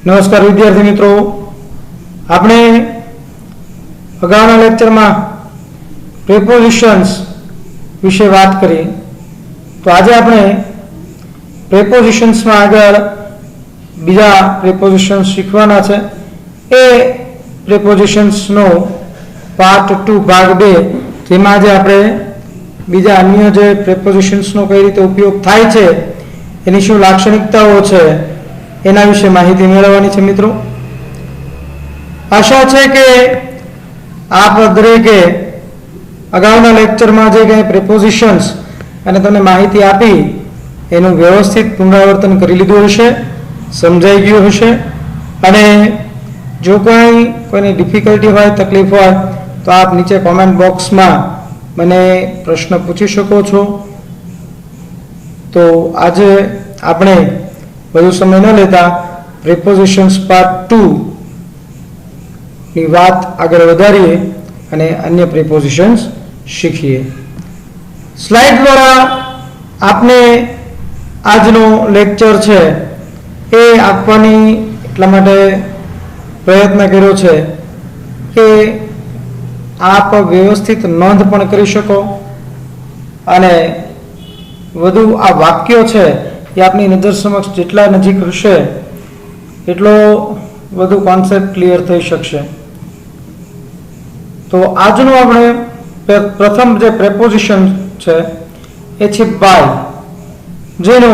नमस्कार विद्यार्थी मित्रों, आपणे अगाउना लेक्चर में प्रेपोजिशन्स विषे बात करी। तो आज आपणे प्रेपोजिशन्स में आगळ बीजा प्रेपोजिशन्स शीखवाना छे। ए प्रेपोजिशन्स नो पार्ट 2 भाग 2 जेमां आज आपणे बीजा अन्य जे प्रेपोजिशन्स नो कई रीते उपयोग थाय छे एनी शुं लाक्षणिकताओ छे एना विषे माहिती मेळवવાની છે મિત્રો। आशा છે કે આપ દરેકે અગાઉના લેક્ચરમાં જે કંઈ પ્રેપોઝિશન્સ અને તમને માહિતી આપી એનું વ્યવસ્થિત પુનરાવર્તન કરી લીધું હશે, સમજાઈ ગયું હશે। અને જો કોઈની ડિફિકલ્ટી હોય, તકલીફ હોય તો આપ નીચે કોમેન્ટ બોક્સમાં મને પ્રશ્ન પૂછી શકો છો। તો આજે આપણે વધુ સમય ન લેતા પ્રેપોઝિશન્સ પાર્ટ 2 ની વાત આગળ વધારીએ અને અન્ય પ્રેપોઝિશન્સ શીખીએ। સ્લાઇડ દ્વારા આપને આજનો લેક્ચર છે એ આપવાની એટલા માટે પ્રયત્ન કર્યો છે કે આપ વ્યવસ્થિત નોંધ પણ કરી શકો અને વધુ આ વાક્યો છે એ આપની નજર સમક્ષ જેટલા નજીક હશે એટલો વધુ કોન્સેપ્ટ ક્લિયર થઈ શકશે। તો આજનો આપણે પ્રથમ જે પ્રેપોઝિશન છે એ છે બાય, જેનો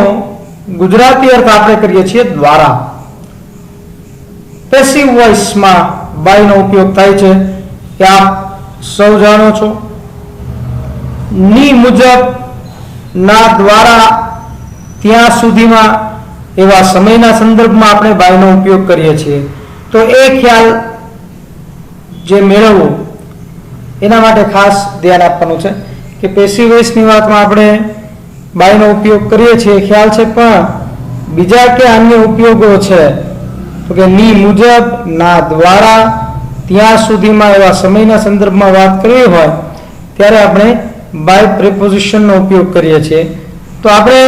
ગુજરાતી અર્થ આપણે કરીએ છીએ દ્વારા। પેસિવ વોઇસમાં બાયનો ઉપયોગ થાય છે એ આપ સૌ જાણો છો। ની મુજબ, ના દ્વારા, ત્યાં સુધીમાં એવા સમયના સંદર્ભમાં આપણે બાયનો ઉપયોગ કરીએ છીએ। તો એ ખ્યાલ જે મેળવવો એના માટે ખાસ ધ્યાન આપવાનું છે કે પેસિવ વોઇસની વાતમાં આપણે બાયનો ઉપયોગ કરીએ છીએ ખ્યાલ છે, પણ બીજા કે અન્ય ઉપયોગો છે તો કે ની મુજબ, ના દ્વારા, ત્યાં સુધીમાં એવા સમયના સંદર્ભમાં વાત કરવી હોય ત્યારે આપણે બાય પ્રેપોઝિશનનો ઉપયોગ કરીએ છીએ। તો આપણે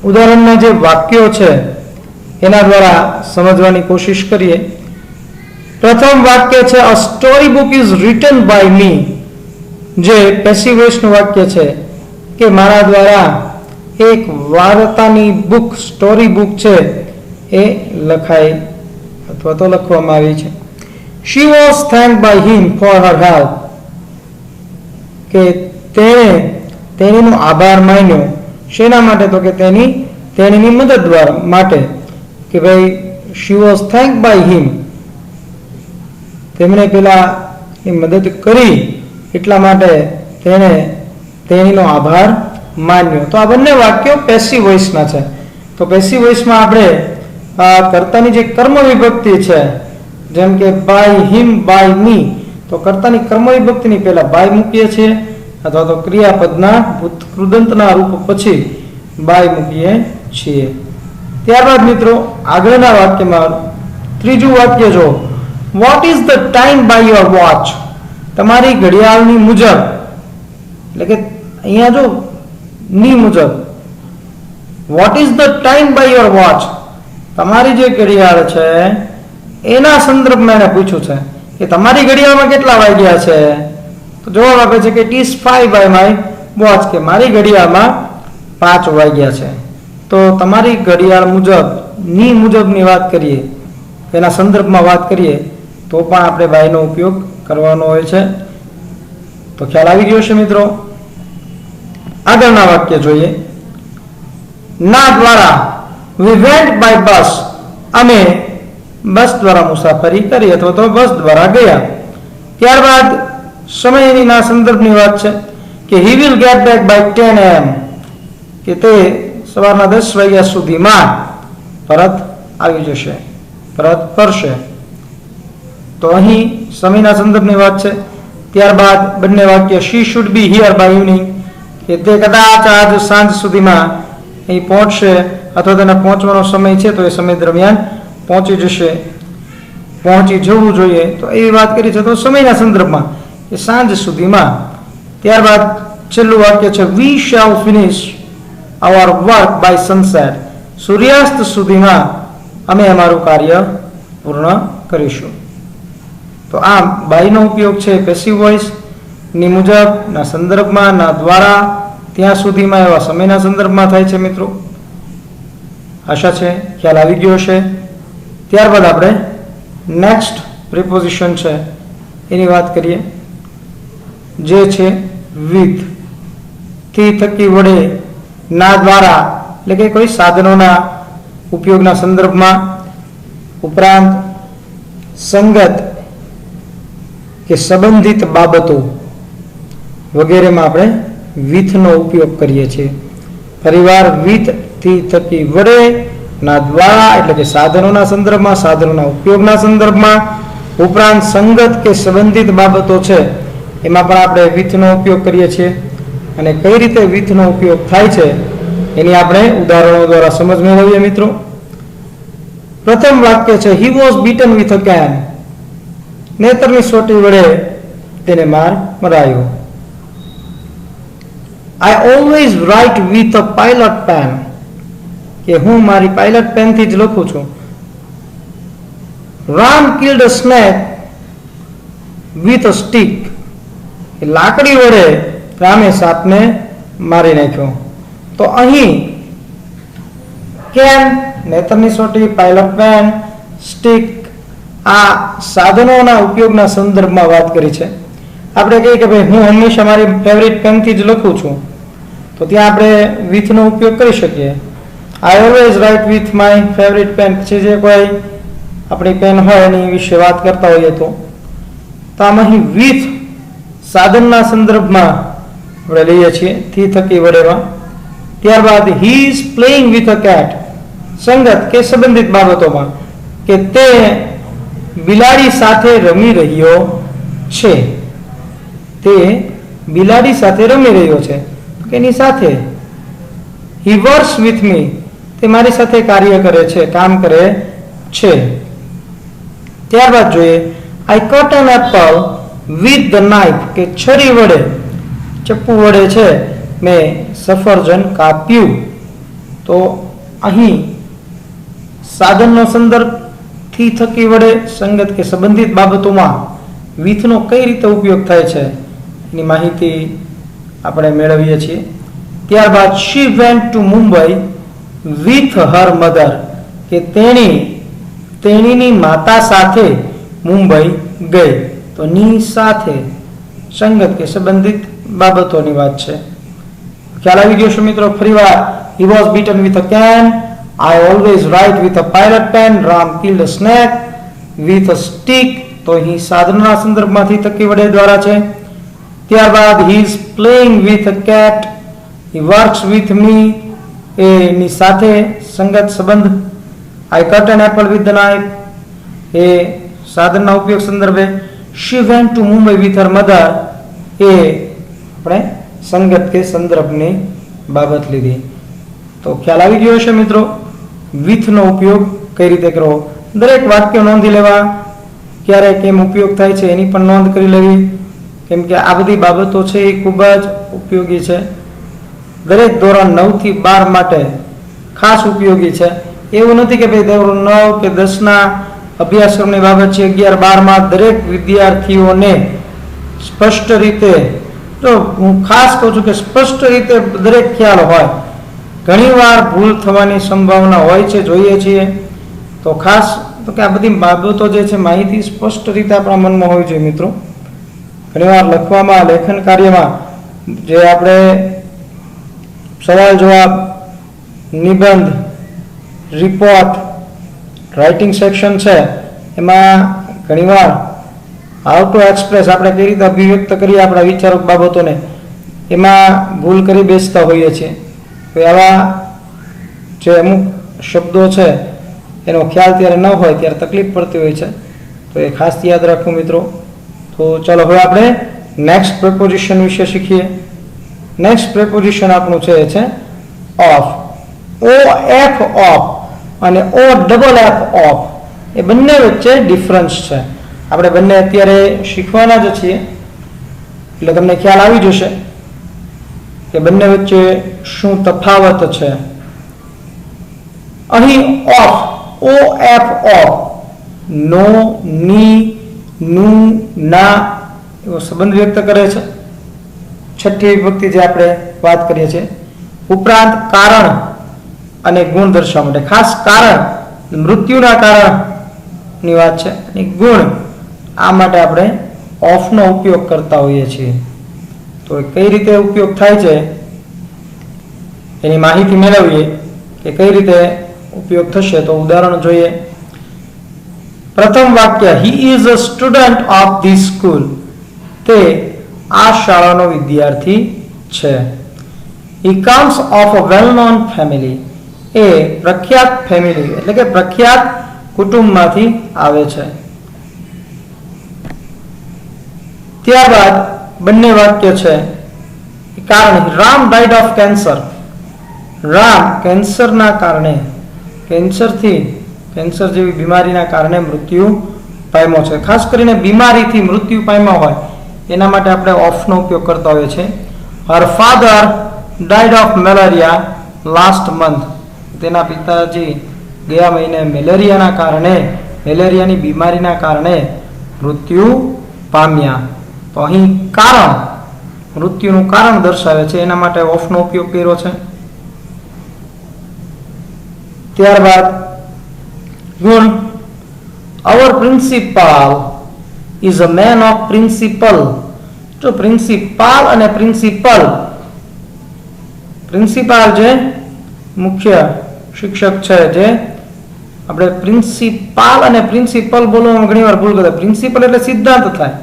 ઉદાહરણના જે વાક્યો છે એના દ્વારા સમજવાની કોશિશ કરીએ। પ્રથમ વાક્ય છે a story book is written by me, જે પેસિવ વોઇસનું વાક્ય છે કે મારા દ્વારા એક વાર્તાની બુક, સ્ટોરી બુક છે એ લખાઈ અથવા તો લખવામાં આવી છે। She was thanked by him for her help, કે તેણીનો આભાર માન્યો શેના માટે, તો કે તેણીની મદદ દ્વારા માટે, કે ભાઈ શી વોઝ થેન્ક્ડ બાય હિમ, તેમણે પેલાની મદદ કરી એટલા માટે તેણીનો આભાર માન્યો। તો આ બંને વાક્યો પેસિવ વોઇસના છે। તો પેસિવ વોઇસમાં આપણે કર્તાની જે કર્મ વિભક્તિ છે, જેમ કે બાય હિમ, બાય મી, તો કર્તાની કર્મ વિભક્તિની પહેલા બાય મૂકીએ છીએ અથવા તો ક્રિયાપદના કૃદંતના રૂપ પછી બાય મૂકીએ છીએ। ત્યારબાદ મિત્રો આગળના વાક્યમાં ત્રીજું વાક્ય જો, what is the time by your watch, તમારી ઘડિયાળની મુજબ, એટલે કે અહીંયા જો ની મુજબ, what is the time by your watch, તમારી જે ઘડિયાળ છે એના સંદર્ભમાં એને પૂછ્યું છે કે તમારી ઘડિયાળમાં કેટલા વાગ્યા છે। તો જવાબ આપે છે કે it is 5 by my watch, કે મારી ઘડિયાળમાં 5 વાગ્યા છે। તો તમારી ઘડિયાળ મુજબ, ની મુજબની વાત કરીએ, એના સંદર્ભમાં વાત કરીએ તો પણ આપણે બાયનો ઉપયોગ કરવાનો હોય છે। તો ખ્યાલ આવી ગયો છે મિત્રો। આગળના વાક્ય જોઈએ। ના દ્વારા, વી વેન્ટ બાય બસ, અમે બસ દ્વારા મુસાફરી કરી અથવા તો બસ દ્વારા ગયા। ત્યારબાદ સમયના સંદર્ભની વાત છે કે he will get back by 10 AM, કે તે સવારના 10 વાગ્યા સુધીમાં પરત આવી જશે, પરત ફરશે। તો અહીં સમયના સંદર્ભની વાત છે। ત્યારબાદ બંને વાક્ય she should be here by evening, કે તે કદાચ આજ સાંજ સુધીમાં અહીં પહોંચશે અથવા તેના પહોંચવાનો સમય છે તો એ સમય દરમિયાન પહોંચી જશે, પહોંચી જવું જોઈએ। તો એવી વાત કરી છે તો સમયના સંદર્ભમાં એ સાંજ સુધીમાં। ત્યારબાદ છેલ્લું વાક્ય છે we shall finish our work by sunset, સૂર્યાસ્ત સુધીમાં અમે અમારું કાર્ય પૂર્ણ કરીશું. તો આમ બાયનો ઉપયોગ છે પેસિવ વોઇસ ની મુજબ ના સંદર્ભમાં ના દ્વારા ત્યાં સુધીમાં એવા સમયના સંદર્ભમાં થાય છે. મિત્રો આશા છે ખ્યાલ આવી ગયો હશે. ત્યારબાદ આપણે નેક્સ્ટ પ્રિપોઝિશન છે એની વાત કરીએ, જે છે વિથ. થી થકી વડે ના દ્વારા એટલે કે કોઈ સાધનોના ઉપયોગના સંદર્ભમાં, ઉપરાંત સંગત કે સંબંધિત બાબતો વગેરેમાં આપણે વિથનો ઉપયોગ કરીએ છીએ. ફરીવાર વિથ થી થકી વડે ના દ્વારા એટલે કે સાધનોના સંદર્ભમાં, સાધનોના ઉપયોગના સંદર્ભમાં, ઉપરાંત સંગત કે સંબંધિત બાબતો છે એમાં પણ આપણે વિથનો ઉપયોગ કરીએ છીએ. અને કઈ રીતે વિથનો ઉપયોગ થાય છે એની આપણે ઉદાહરણો દ્વારા સમજ મેળવીએ. મિત્રો પ્રથમ વાક્ય છે he was beaten with a cane. નેત્રની સોટી વડે તેને માર મરાયો. I always write with a pilot pen. કે હું મારી પાયલટ પેનથી જ લખું છું. Ram killed a snake with a stick. લાકડી વડે રામે સાપને મારી નાખ્યો. તો અહીં કેન, નેત્રની સોટી, પાયલટ પેન, સ્ટીક આ સાધનોના ઉપયોગના સંદર્ભમાં વાત કરી છે. આપણે કહીએ કે ભાઈ હું હંમેશા મારી ફેવરિટ પેનથી જ લખું છું, તો ત્યાં આપણે વિથનો ઉપયોગ કરી શકીએ. I always write with my favourite pen. પછી જે કોઈ આપણી પેન હોય એની વિશે વાત કરતા હોઈએ તો આમ અહીં વિથ સાધનના સંદર્ભમાં આપણે લઈએ છીએ થી થકી વડેમાં. ત્યારબાદ he is playing with a cat. સંગત કે સંબંધિત બાબતોમાં કે તે બિલાડી સાથે રમી રહ્યો છે. તે બિલાડી સાથે રમી રહ્યો છે એની સાથે. હી વર્ક્સ વિથ મી. તે મારી સાથે કાર્ય કરે છે, કામ કરે છે. ત્યારબાદ જોઈએ I cut an apple with the knife. કે છરી વડે, ચપ્પુ વડે છે મેં સફરજન કાપ્યું. તો અહીં સાધનનો સંદર્ભ થી થકી વડે સંગત કે સંબંધિત બાબતોમાં વિથનો કઈ રીતે ઉપયોગ થાય છે એની માહિતી આપણે મેળવીએ છીએ. ત્યારબાદ she went to Mumbai with her mother. કે તેણીની માતા સાથે મુંબઈ ગઈ. તો ની સાથે સંગત કે સંબંધિત બાબતોની વાત છે. ખ્યાલ આવી ગયો છે મિત્રો. ફરીવાર he was beaten with a cane. I always write with a pilot pen. Ram killed a snake with a stick. તો અહીં સાધનના સંદર્ભમાંથી થકી વડે દ્વારા છે. ત્યારબાદ he is playing with a cat. He works with me એની સાથે સંગત સંબંધ. I cut an apple with the knife એ સાધનના ઉપયોગ સંદર્ભે. She went to Mumbai with her mother એ આપણે સંગત કે સંદર્ભની બાબત લીધી. તો ખ્યાલ આવી ગયો હશે મિત્રો વિથનો ઉપયોગ કઈ રીતે કરવો. દરેક વાક્ય નોંધી લેવા, ક્યારે કેમ ઉપયોગ થાય છે એની પણ નોંધ કરી લેવી, કેમ કે આ બધી બાબતો છે એ ખૂબ જ ઉપયોગી છે. દરેક ધોરણ 9 થી 12 માટે ખાસ ઉપયોગી છે. એવું નથી કે ભાઈ ધોરણ 9 કે 10ના અભ્યાસક્રમની બાબત છે. 11, 12માં દરેક વિદ્યાર્થીઓને સ્પષ્ટ રીતે, તો હું ખાસ કહું છું કે સ્પષ્ટ રીતે દરેક ખ્યાલ હોય. ઘણીવાર ભૂલ થવાની સંભાવના હોય છે, જોઈએ છીએ. તો ખાસ તો કે આ બધી બાબતો જે છે માહિતી સ્પષ્ટ રીતે આપણા મનમાં હોવી જોઈએ. મિત્રો ઘણીવાર લખવામાં, લેખન કાર્યમાં જે આપણે સવાલ જવાબ, નિબંધ, રિપોર્ટ, રાઇટિંગ સેક્શન છે એમાં ઘણીવાર હાઉ ટુ એક્સપ્રેસ આપણે કઈ રીતે અભિવ્યક્ત કરીએ આપણા વિચારો બાબતોને એમાં ભૂલ કરી બેસતા હોઈએ છીએ. તો આવા જે અમુક શબ્દો છે એનો ખ્યાલ ત્યારે ન હોય ત્યારે તકલીફ પડતી હોય છે. તો એ ખાસ યાદ રાખવું મિત્રો. તો ચાલો હવે આપણે નેક્સ્ટ પ્રેપોઝિશન વિશે શીખીએ. નેક્સ્ટ પ્રેપોઝિશન આપણું છે એ છે ઓફ. ઓ એફ ઓફ અને ઓ ડબલ એફ ઓફ એ બંને વચ્ચે ડિફરન્સ છે. આપણે બંને અત્યારે શીખવાના જ છીએ એટલે તમને ખ્યાલ આવી જશે કે બંને વચ્ચે શું તફાવત છે. અહીં ઓફ ઓ એફ ઓફ, નો, ની, નું, ના એવો સંબંધ વ્યક્ત કરે છે. છઠ્ઠી વિભક્તિ જે આપણે વાત કરીએ છીએ. ઉપરાંત કારણ અને ગુણ દર્શાવવા માટે, ખાસ કારણ મૃત્યુના કારણની વાત છે અને ગુણ આ માટે આપણે ઓફનો ઉપયોગ કરતા હોઈએ છીએ. તો કઈ રીતે ઉપયોગ થાય છે એની માહિતી મેળવીએ કે કઈ રીતે ઉપયોગ થશે. તો ઉદાહરણ જોઈએ. પ્રથમ વાક્ય, he is a student of this school. તે આ શાળાનો વિદ્યાર્થી છે. He comes of a well known family. એ પ્રખ્યાત ફેમિલી એટલે કે પ્રખ્યાત કુટુંબમાંથી આવે છે. ત્યારબાદ બંને વાક્ય છે કારણ, Ram died of cancer. Ram કેન્સરના કારણે, કેન્સર જેવી બીમારીના કારણે મૃત્યુ પામ્યો છે. ખાસ કરીને બીમારીથી મૃત્યુ પામ્યો હોય એના માટે આપણે ઓફનો ઉપયોગ કરતા હોઈએ છીએ. Her father died of malaria last month. તેના પિતાજી ગયા મહિને મેલેરિયાની બીમારીના કારણે મૃત્યુ પામ્યા. તો અહીં કારણ, મૃત્યુનું કારણ દર્શાવે છે એના માટે ઓફનો ઉપયોગ કર્યો છે. ત્યારબાદ ગુણ, our principal is a man of principle. જો પ્રિન્સિપાલ અને પ્રિન્સિપાલ જે મુખ્ય શિક્ષક છે, જે આપણે પ્રિન્સિપાલ અને પ્રિન્સિપલ બોલવામાં ઘણી વાર ભૂલ કરતા. પ્રિન્સિપલ એટલે સિદ્ધાંત થાય.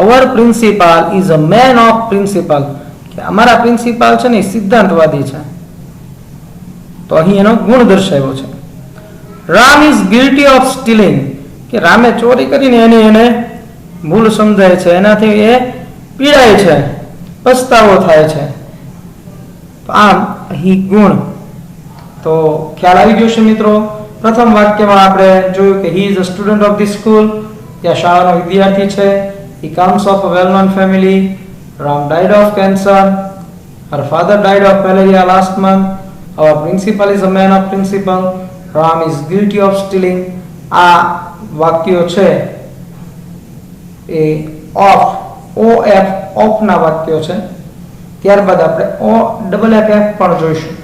Our principal is a man of principle, કે અમારા પ્રિન્સિપાલ છે ને સિદ્ધાંતવાદી છે. તો અહીં એનો ગુણ દર્શાવ્યો છે. Ram is guilty of stealing, કે રામે ચોરી કરીને એને ભૂલ સમજાય છે, એનાથી એ પીડાય છે, પસ્તાવો થાય છે. તો આમ અહીં ગુણ. તો ખ્યાલ આવી ગયો છે મિત્રો. પ્રથમ વાક્યમાં આપણે જોયું કે હી is a student of the school, ત્યાં શાળાનો વિદ્યાર્થી છે. He comes of a well-known family. Ram died of cancer. Her father died of malaria last month. Our principal is a man of principle. Ram is guilty of stealing. આ વાક્યો છે એ of, ઓફના વાક્યો છે. ત્યારબાદ આપણે OFF પણ જોઈશું.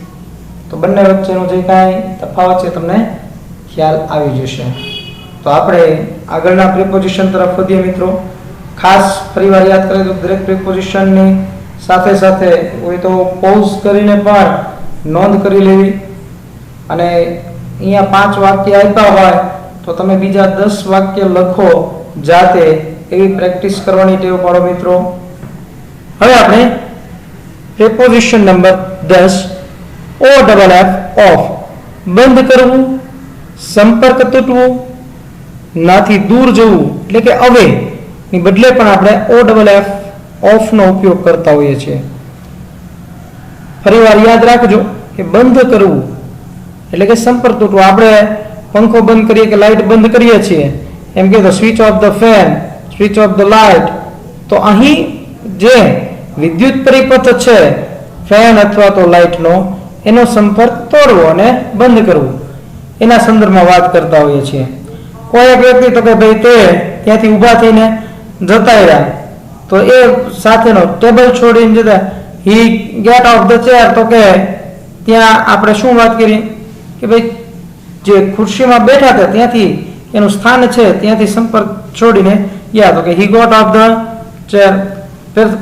તો બંને વચ્ચેનો જે કાંઈ તફાવત છે તમને ખ્યાલ આવી જશે. તો આપણે આગળના પ્રિપોઝિશન તરફ વધીએ મિત્રો. ખાસ ફરીવાર યાદ કરીએ તો દરેક પ્રિપોઝિશનની સાથે સાથે હોય તો પોઝ કરીને પણ નોંધ કરી લેવી. અને અહીંયા 5 વાક્ય આપ્યા હોય તો તમે બીજા 10 વાક્ય લખો જાતે, એવી પ્રેક્ટિસ કરવાની ટેવ પાડો મિત્રો. હવે આપણે પ્રિપોઝિશન નંબર 10, OFF ઓફ. બંધ કરવું, સંપર્ક તૂટવું, નાથી દૂર જવું એટલે કે અવે ની બદલે પણ આપણે OFF ઓફ નો ઉપયોગ કરતા હોઈએ છીએ. ફરીવાર યાદ રાખજો કે બંધ કરવું એટલે કે સંપર્ક તૂટવો. આપણે પંખો બંધ કરીએ કે લાઇટ બંધ કરીએ છીએ, એમ કે switch off the fan, switch off the light. તો અહીં જે વિદ્યુત પરિપથ છે ફેન અથવા તો લાઇટનો, એનો સંપર્ક તોડવો અને બંધ કરવું, એના સંદર્ભમાં વાત કરતા હોઈએ છીએ. કોઈ એક વ્યક્તિ તો કે ભાઈ તે ત્યાંથી ઊભા થઈને જતા રહ્યા, તો એ સાથેનો ટેબલ છોડીને જતા, હી ગેટ ઓફ ધ ચેર. તો કે ત્યાં આપણે શું વાત કરી કે ભાઈ જે ખુરશીમાં બેઠા હતા ત્યાંથી એનું સ્થાન છે ત્યાંથી સંપર્ક છોડીને ગયા. તો કે he got off the chair.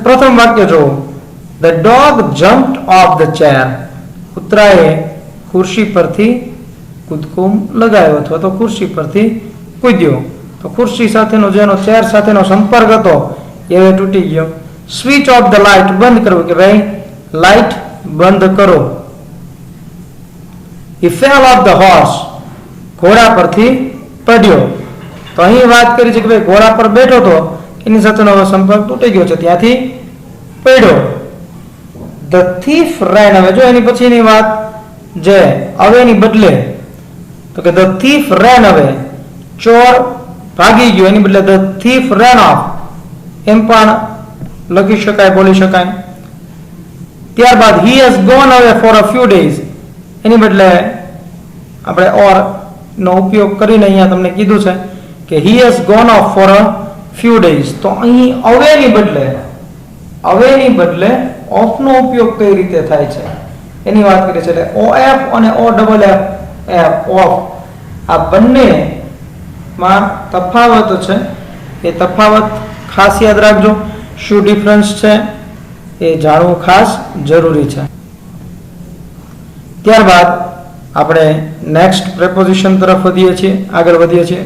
પ્રથમ વાક્ય જોવો, the dog jumped off the chair. કૂતરાએ ખુરશી પરથી કૂદકો લગાવ્યો અથવા તો ખુરશી પરથી કૂદ્યો. તો ખુરશી સાથેનો જેનો ચેર સાથેનો સંપર્ક હતો એ તૂટી ગયો. સ્વિચ ઓફ ધ લાઇટ, બંધ કરવું, કે ભાઈ લાઇટ બંધ કરો. He fell off the horse, ઘોડા પરથી પડ્યો. તો અહીં વાત કરી છે કે ભાઈ ઘોડા પર બેઠો તો એની સાથેનો સંપર્ક તૂટી ગયો છે, ત્યાંથી પડ્યો. The thief ran. હવે જો એની પછીની વાત જે અવેની બદલે, તો કે the thief ran away, ચોર ભાગી ગયો, એની બદલે the thief ran off એમ પણ લખી શકાય, બોલી શકાય. ત્યારબાદ he has gone away for a few days, એની બદલે આપણે ઓર નો ઉપયોગ કરીને અહીંયા તમને કીધું છે કે he has gone off for a few days. તો અહીં અવેની બદલે ઓફ નો ઉપયોગ કઈ રીતે થાય છે એની વાત કરી છે. એટલે ઓફ અને ઓ ડબલ એફ ઓફ આ બંનેમાં તફાવત છે. એ તફાવત ખાસ યાદ રાખજો. શું ડિફરન્સ છે એ જાણવું ખાસ જરૂરી છે. ત્યારબાદ આપણે નેક્સ્ટ પ્રેપોઝિશન તરફ આગળ વધીએ છીએ.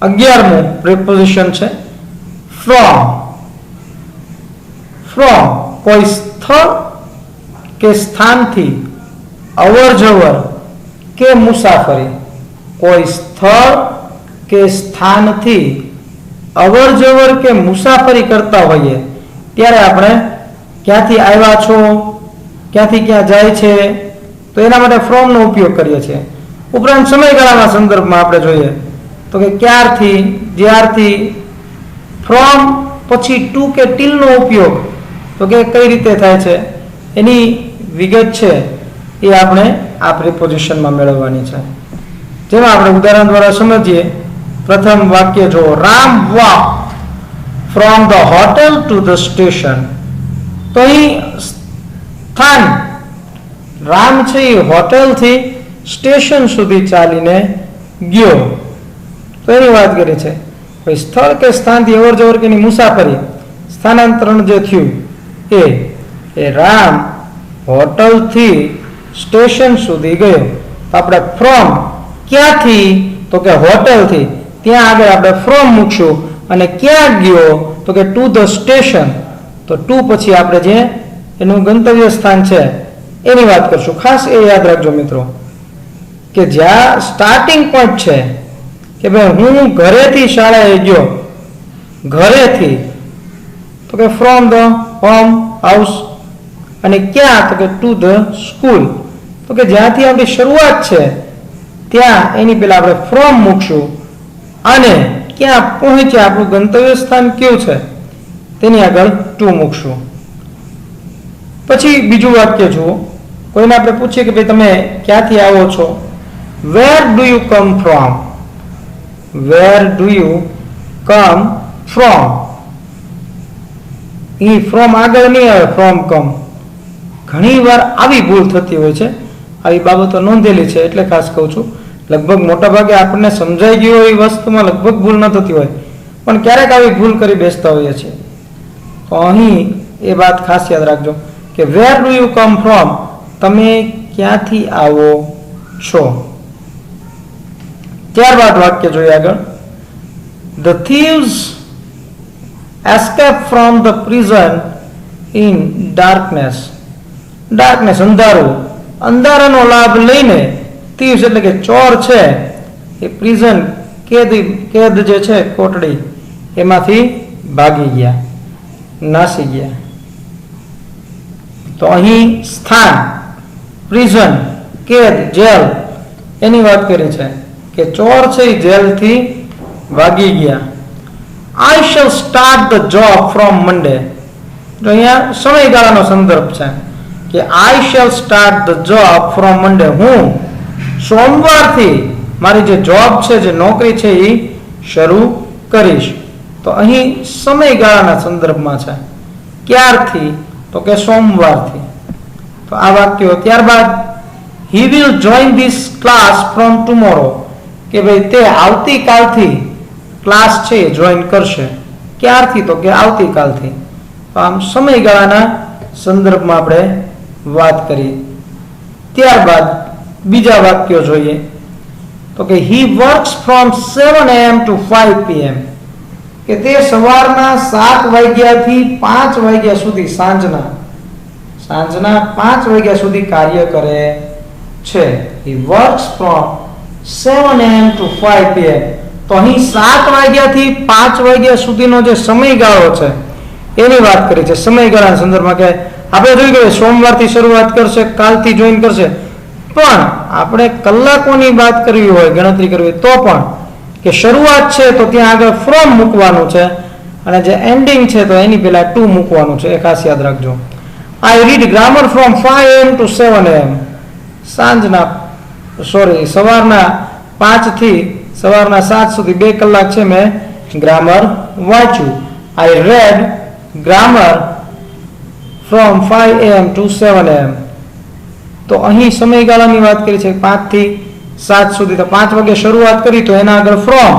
11મું પ્રેપોઝિશન છે ફ્રોમ. કોઈ સ્થળ કે સ્થાનથી અવર જવર કે મુસાફરી. કોઈ સ્થળ કે સ્થાનથી અવર જવર કે મુસાફરી કરતા હોઈએ ત્યારે આપણે ક્યાંથી આવ્યા છો, ક્યાંથી ક્યાં જાય છે, તો એના માટે ફ્રોમ નો ઉપયોગ કરીએ છીએ. ઉપરાંત સમયગાળાના સંદર્ભમાં આપણે જોઈએ તો કે ક્યારથી, જ્યારથી. ફ્રોમ પછી ટુ કે ટીલ નો ઉપયોગ તો કે કઈ રીતે થાય છે એની વિગત છે એ આપણે આ પ્રિપોઝિશનમાં મેળવવાની છે. જેમાં આપણે ઉદાહરણ દ્વારા સમજીએ. પ્રથમ વાક્ય જો Ram walk from the hotel to the station. તો અહીં સ્થાન રામ છે એ હોટેલથી સ્ટેશન સુધી ચાલીને ગયો તો એની વાત કરી છે. કોઈ સ્થળ કે સ્થાનથી અવર જવર કે મુસાફરી સ્થાનાંતરણ જે થયું એ રામ હોટલથી સ્ટેશન સુધી ગયો. તો આપણે ફ્રોમ ક્યાંથી તો કે હોટલથી, ત્યાં આગળ આપણે ફ્રોમ મૂકશું. અને ક્યાં ગયો તો કે ટુ ધ સ્ટેશન. તો ટુ પછી આપણે જે એનું ગંતવ્ય સ્થાન છે એની વાત કરશું. ખાસ એ યાદ રાખજો મિત્રો કે જ્યાં સ્ટાર્ટિંગ પોઈન્ટ છે કે ભાઈ હું ઘરેથી શાળાએ ગયો, ઘરેથી તો કે ફ્રોમ ધ હોમ હાઉસ. અને ક્યાં તો કે ટુ ધ સ્કૂલ. તો કે જ્યાંથી આપણી શરૂઆત છે ત્યાં એની પહેલા આપણે ફ્રોમ મૂકશું. અને ક્યાં પહોંચ્યા આપણું ગંતવ્ય સ્થાન કયું છે તેની આગળ ટુ મૂકશું. પછી બીજું વાક્ય જુઓ. કોઈને આપણે પૂછીએ કે ભાઈ તમે ક્યાંથી આવો છો. Where do you come from. Where do you come from. એ ફ્રોમ આગળ નહીં આવે, ફ્રોમ કમ. ઘણી વાર આવી ભૂલ થતી હોય છે. આવી બાબતો નોંધેલી છે એટલે ખાસ કહું છું. લગભગ મોટા ભાગે આપણને સમજાઈ ગયું હોય એ વસ્તુમાં લગભગ ભૂલ ન થતી હોય, પણ ક્યારેક આવી ભૂલ કરી બેસતા હોઈએ છીએ. તો અહીં એ વાત ખાસ યાદ રાખજો કે where do you come from, તમે ક્યાંથી આવો છો. ત્યારબાદ વાક્ય જોઈએ આગળ. The thieves escape from the prison in darkness. darkness અંધારું, અંધારાનો લાભ લઈને thieves એટલે કે ચોર છે એ પ્રિઝન કેદ જે છે કોટડી એમાંથી ભાગી ગયા, નાસી ગયા. તો અહીં સ્થાન પ્રિઝન, કેદ, જેલ એની વાત કરી છે કે ચોર છે એ જેલથી ભાગી ગયા. I shall start the job from Monday. તો અહીંયા સમયગાળાનો સંદર્ભ છે કે I shall start the job from Monday. હું સોમવારથી મારી જે જોબ છે, જે નોકરી છે એ શરૂ કરીશ. તો અહીં સમયગાળાના સંદર્ભમાં છે. ક્યારથી તો કે સોમવારથી. તો આ વાક્યો. ત્યારબાદ he will join this class from tomorrow. કે ભાઈ તે આવતીકાલથી ક્લાસ છે એ જોઈન કરશે. ક્યારથી તો કે આવતીકાલથી. તો આમ સમયગાળાના સંદર્ભમાં આપણે વાત કરી. ત્યારબાદ બીજા વાક્યો જોઈએ તો કે he works from 7 am to 5 pm. કે તે સવારના 7 વાગ્યાથી 5 વાગ્યા સુધી સાંજના 5 વાગ્યા સુધી કાર્ય કરે છે. he works from 7 am to 5 pm. તો અહીં 7 વાગ્યાથી 5 વાગ્યા સુધીનો જે સમયગાળો છે એની વાત કરી છે. સમયગાળાના સંદર્ભમાં કે આપણે જોયું કે સોમવારથી શરૂઆત કરશે, કાલથી જોઈન કરશે, પણ આપણે કલાકોની વાત કરવી હોય, ગણતરી કરવી તો પણ કે શરૂઆત છે તો ત્યાં આગળ ફ્રોમ મૂકવાનું છે અને જે એન્ડિંગ છે તો એની પહેલા ટુ મૂકવાનું છે. એ ખાસ યાદ રાખજો. I read grammar from 5 am to 7 am. સવારના 5 થી સવારના 7 સુધી 2 કલાક છે મેં ગ્રામર વાંચ્યું. I read grammar from 5 AM to 7 AM. તો અહીં સમયગાળાની વાત કરી છે 5 થી 7 સુધી. તો 5 વાગે શરૂઆત કરી તો એના આગળ ફ્રોમ,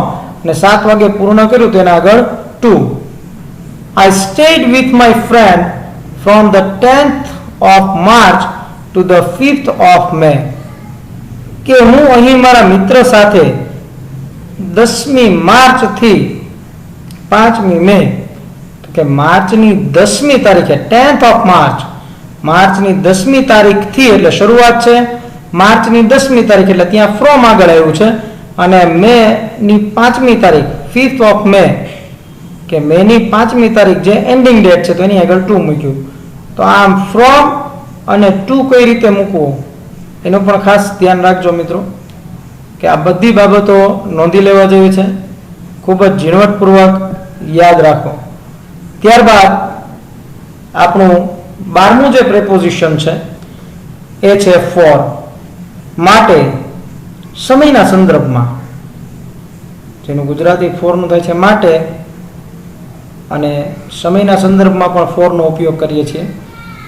અને 7 વાગે પૂર્ણ કર્યું તો એના આગળ two. I stayed with my friend from the 10th of March to the 5th of May. કે હું અહીં મારા મિત્ર સાથે 10મી માર્ચ થી 5મી મે, કે માર્ચની 10મી તારીખે 10th of March, માર્ચની 10મી તારીખથી એટલે શરૂઆત છે માર્ચની 10મી તારીખ એટલે ત્યાં ફ્રોમ આગળ આવ્યું છે, અને મે ની 5મી તારીખ 5th of May, કે મેની 5મી તારીખ જે એન્ડિંગ ડેટ છે તો એની આગળ ટુ મૂક્યું. તો આમ ફ્રોમ અને ટુ કઈ રીતે મૂકવું એનું પણ ખાસ ધ્યાન રાખજો મિત્રો, કે આ બધી બાબતો નોંધી લેવા જેવી છે, ખૂબ જ ઝીણવટપૂર્વક યાદ રાખો. ત્યારબાદ આપણું 12મું જે પ્રેપોઝિશન છે એ છે ફોર. માટે સમયના સંદર્ભમાં, જેનું ગુજરાતી ફોરનું થાય છે માટે, અને સમયના સંદર્ભમાં પણ ફોરનો ઉપયોગ કરીએ છીએ.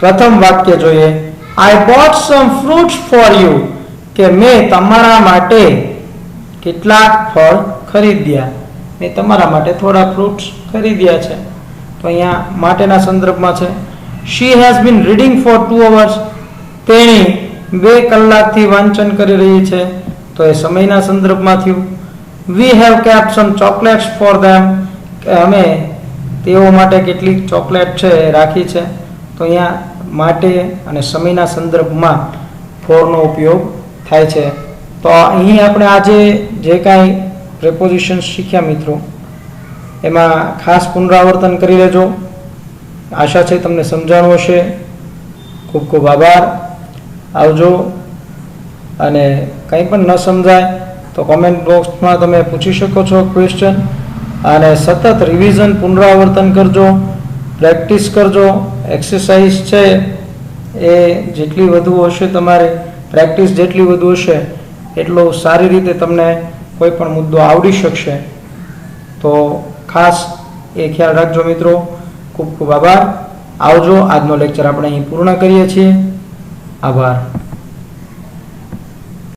પ્રથમ વાક્ય જોઈએ, I bought some fruits for you, કે મેં તમારા માટે કેટલાક ફળ ખરીદ્યા, મેં તમારા માટે થોડા ફ્રૂટ્સ ખરીદ્યા છે. તો અહીંયા માટેના સંદર્ભમાં છે. She has been reading for 2 hours, તેણી 2 કલાકથી વાંચન કરી રહી છે, તો એ સમયના સંદર્ભમાં થયું. We have kept some chocolates for them, કે અમે તેઓ માટે કેટલીક ચોકલેટ છે એ રાખી છે. તો અહીંયા માટે અને સમયના સંદર્ભમાં ફોરનો ઉપયોગ થાય છે. તો અહીં આપણે આજે જે કાંઈ પ્રેપોઝિશન શીખ્યા મિત્રો, એમાં ખાસ પુનરાવર્તન કરી લેજો. આશા છે તમને સમજાણું હશે. ખૂબ ખૂબ આભાર. આવજો. અને કંઈ પણ ન સમજાય તો કોમેન્ટ બોક્સમાં તમે પૂછી શકો છો ક્વેશ્ચન. અને સતત રિવિઝન પુનરાવર્તન કરજો, પ્રેક્ટિસ કરજો. એક્સરસાઇઝ છે એ જેટલી વધુ હશે, તમારે પ્રેક્ટિસ જેટલી વધુ હશે એટલો સારી રીતે તમને કોઈ પણ મુદ્દો આવડી શકશે. તો ખાસ એ ખ્યાલ રાખજો મિત્રો. ખૂબ ખૂબ આભાર. આવજો. આજનો લેક્ચર આપણે અહીં પૂર્ણ કરીએ છીએ. આભાર.